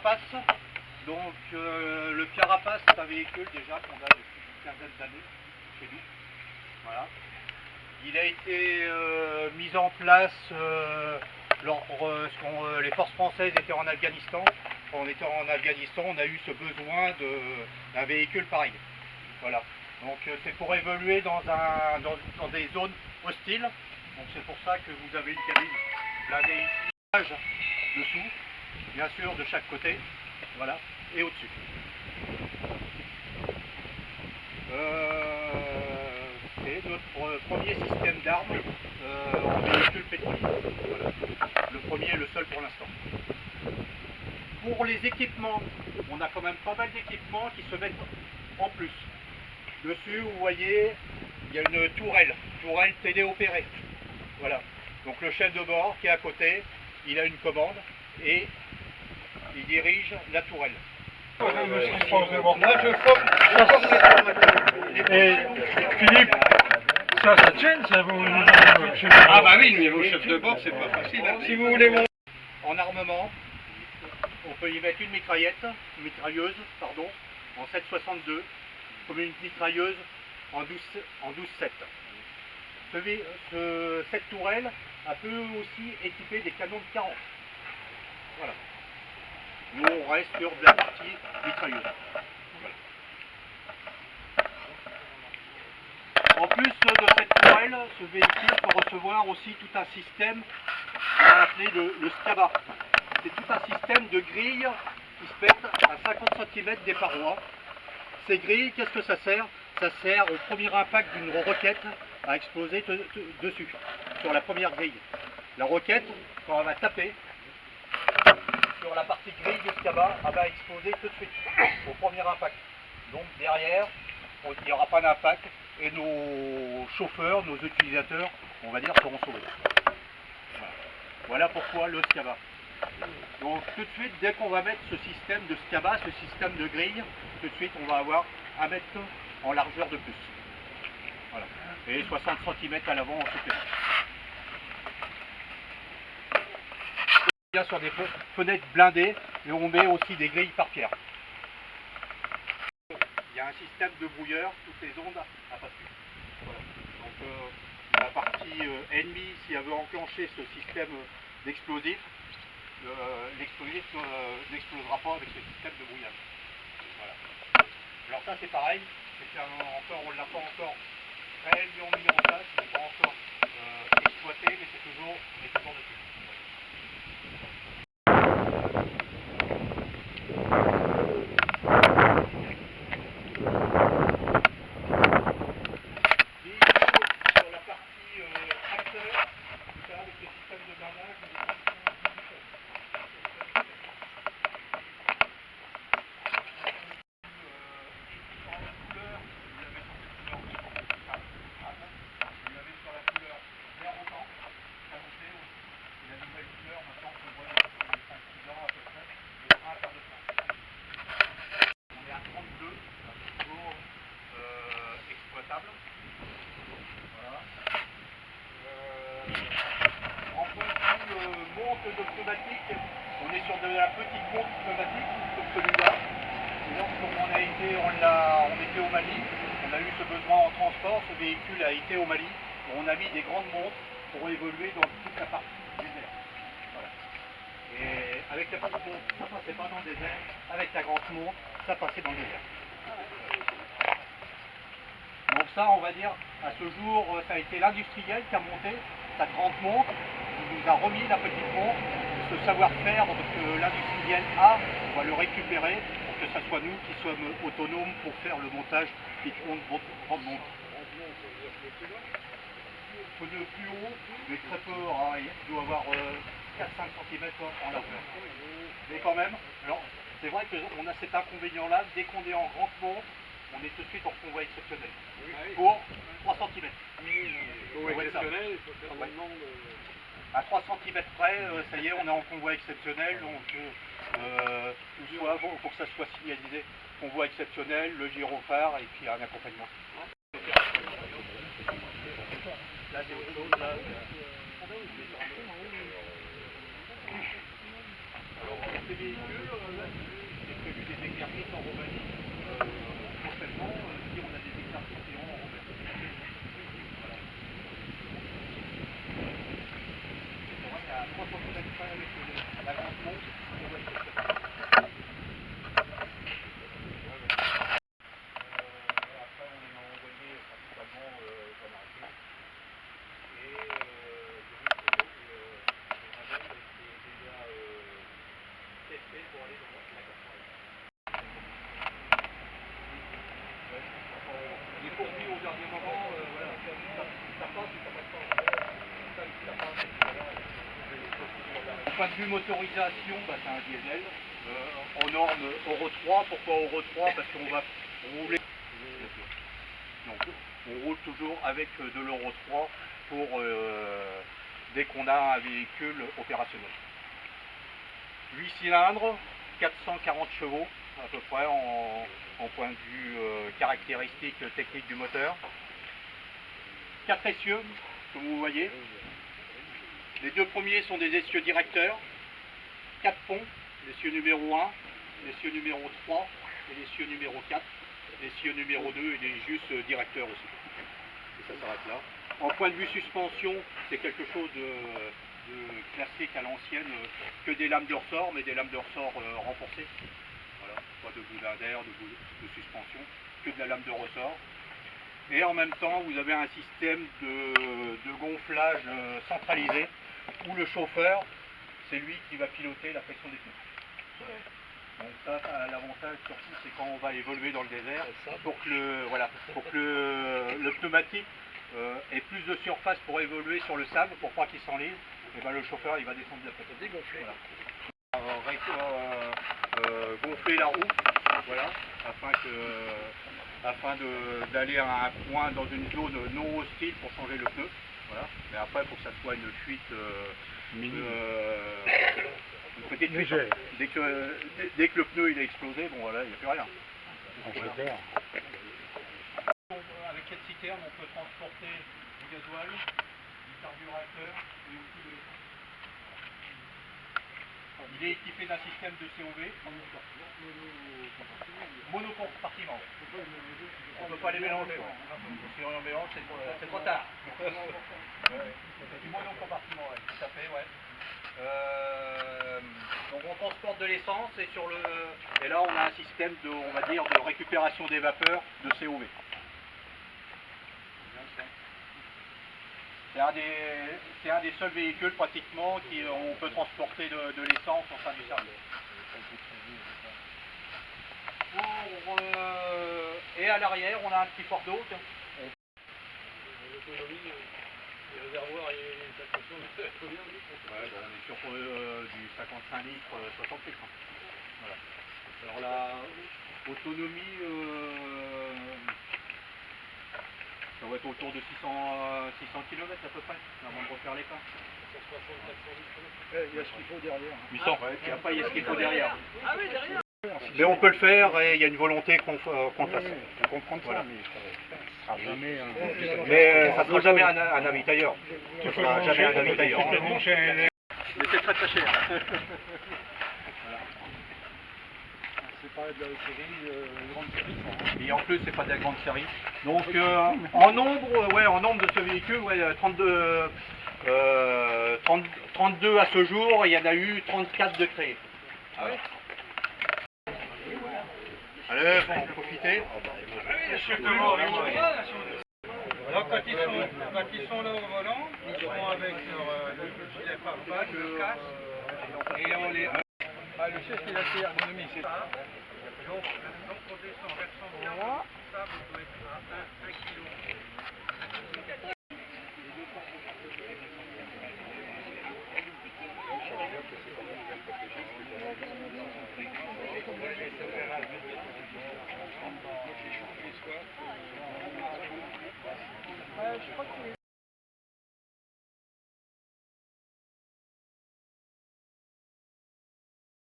Carapace. Donc le Carapace, c'est un véhicule déjà qu'on a depuis une quinzaine d'années chez nous. Voilà. Il a été mis en place lorsque les forces françaises étaient en Afghanistan. Quand on était en Afghanistan, on a eu ce besoin d'un véhicule pareil. Voilà. Donc c'est pour évoluer dans des zones hostiles. Donc c'est pour ça que vous avez une cabine blindée ici, dessous, bien sûr de chaque côté, voilà, et au-dessus. C'est notre premier système d'armes en véhicule pétrolier. Voilà. Le premier et le seul pour l'instant. Pour les équipements, on a quand même pas mal d'équipements qui se mettent en plus. Dessus, vous voyez, il y a une tourelle téléopérée. Voilà. Donc le chef de bord qui est à côté, il a une commande et il dirige la tourelle. Là, je forme et Philippe, ça tienne, ça vous. Ah bah oui, mais vos chefs de bord, c'est pas facile. Hein. Si vous voulez en armement, on peut y mettre une mitrailleuse, en 7,62, comme une mitrailleuse en 12,7. Cette tourelle a peut aussi équiper des canons de 40. Voilà. Nous on reste sur de la partie mitrailleuse. Voilà. En plus de cette tourelle, ce véhicule peut recevoir aussi tout un système qu'on a appelé le SCABA. C'est tout un système de grilles qui se mettent à 50 cm des parois. Ces grilles, qu'est-ce que ça sert? Ça sert au premier impact d'une roquette à exploser dessus, sur la première grille. La roquette, quand elle va taper sur la partie grille du SCABA, elle va exploser tout de suite, au premier impact. Donc derrière, il n'y aura pas d'impact et nos chauffeurs, nos utilisateurs, on va dire, seront sauvés. Voilà pourquoi le SCABA. Donc tout de suite, dès qu'on va mettre ce système de SCABA, ce système de grille, tout de suite on va avoir 1 mètre en largeur de plus. Voilà. Et 60 cm à l'avant en supplément. Bien sur des fenêtres blindées et on met aussi des grilles par pierre. Il y a un système de brouilleur, toutes les ondes à passer. Voilà. Donc la partie ennemie, si elle veut enclencher ce système d'explosif, l'explosif n'explosera pas avec ce système de brouillage. Voilà. Alors ça c'est pareil, on ne l'a pas encore réellement mis en place, il n'est pas encore exploité, mais c'est toujours dessus. Sur la partie tracteur, tout ça avec le système de blindage, exploitable. Voilà. En point de vue monte de pneumatique, on est sur de la petite monte pneumatique comme celui-là. Et donc comme on était au Mali, on a eu ce besoin en transport, ce véhicule a été au Mali, on a mis des grandes montes pour évoluer dans toute la partie désert. Voilà. Et avec la petite monte, ça passait pas dans le désert, avec la grande monte, ça passait dans le désert. Donc ça, on va dire, à ce jour, ça a été l'industriel qui a monté sa grande montre, qui nous a remis la petite montre, ce savoir-faire que l'industriel a, on va le récupérer pour que ce soit nous qui sommes autonomes pour faire le montage des grandes montres. Un peu de plus haut, mais très peu, il doit avoir 4-5 cm en largeur. Mais quand même, alors c'est vrai qu'on a cet inconvénient-là, dès qu'on est en grande montre, on est tout de suite en convoi exceptionnel. Pour 3 cm. Convoi exceptionnel, il faut faire une demande. À 3 cm près, ça y est, on est en convoi exceptionnel. Donc, il faut que ça soit signalisé. Convoi exceptionnel, le gyrophare et puis un accompagnement. Là, c'est autre chose. Là, alors, ces véhicules, en Roumanie, prochainement, si on a des hectares conséquents en Roumanie. Voilà. C'est vrai qu'à 300 km près avec la grande monte, on va être très bien. Après, on en a envoyé principalement Jean Marquet. Et de l'autre côté, les navets étaient déjà testés pour aller dans la casserole. Il est pourvu au dernier moment, voilà, ça passe ou ça passe pas. Ça passe, au point de vue motorisation, c'est un diesel. En norme Euro 3, pourquoi Euro 3? Parce qu'on va rouler. Donc, on roule toujours avec de l'Euro 3 pour dès qu'on a un véhicule opérationnel. 8 cylindres, 440 chevaux à peu près en point de vue caractéristiques techniques du moteur. 4 essieux, comme vous voyez. Les deux premiers sont des essieux directeurs. 4 ponts, l'essieu numéro 1, l'essieu numéro 3 et l'essieu numéro 4. L'essieu numéro 2, il est juste directeur aussi. Et ça s'arrête là. En point de vue suspension, c'est quelque chose de classique à l'ancienne, que des lames de ressort, mais des lames de ressort renforcées. Voilà, pas de boudin d'air, de suspension, que de la lame de ressort. Et en même temps, vous avez un système de gonflage centralisé, où le chauffeur, c'est lui qui va piloter la pression des pneus. Donc ça a l'avantage surtout, c'est quand on va évoluer dans le désert, pour que le pneumatique ait plus de surface pour évoluer sur le sable, pour pas qu'il s'enlise, et ben le chauffeur il va descendre de la pression. Dégonfler. Voilà. Gonfler la roue, voilà, afin d'aller à un point dans une zone non hostile pour changer le pneu. Voilà. Mais après, il faut que ça soit une fuite une petite fuite. Dès que le pneu il a explosé, bon voilà, il n'y a plus rien. Voilà. Avec cette citerne, on peut transporter du gasoil, du carburateur et aussi de l'essence. Il est équipé d'un système de COV monocompartiment. On ne peut pas les mélanger. Si on les mélange, c'est trop tard. C'est du monocompartiment, ouais, tout à fait, ouais. Donc on transporte de l'essence et là on a un système on va dire, de récupération des vapeurs de COV. C'est un des seuls véhicules pratiquement où on peut transporter de l'essence en sein du service. Et à l'arrière, on a un petit port d'eau. L'autonomie, les réservoirs et ça consomme combien de litres? Ouais, bon, on est sur du 55 litres, 60 litres. Voilà. Alors la autonomie, ça va être autour de 600 km à peu près, avant de refaire les pleins. 160-400 litres. Il y a ce qu'il faut derrière. 800. Ouais, et après, il y a ce qu'il faut derrière. Ah oui, derrière. Mais on peut le faire et il y a une volonté qu'on le fasse. Je comprends ça, mais ça ne sera jamais ça ne sera jamais un avitailleur. Ça ne sera jamais un avitailleur. Mais c'est très très cher. Voilà. C'est pas de la série, grande série. Et en plus, c'est pas de la grande série. Donc en nombre de ce véhicule, 32 à ce jour, il y en a eu 34 de créés. Ah ouais. Allez, faut en profiter. Donc quand ils sont là au volant, ils seront avec leur gilet pare-balles, le casque, et on les... le chef il a fait ergonomie, c'est ça. Donc on descend, versant bien, ça vous pouvez être à 1 kg.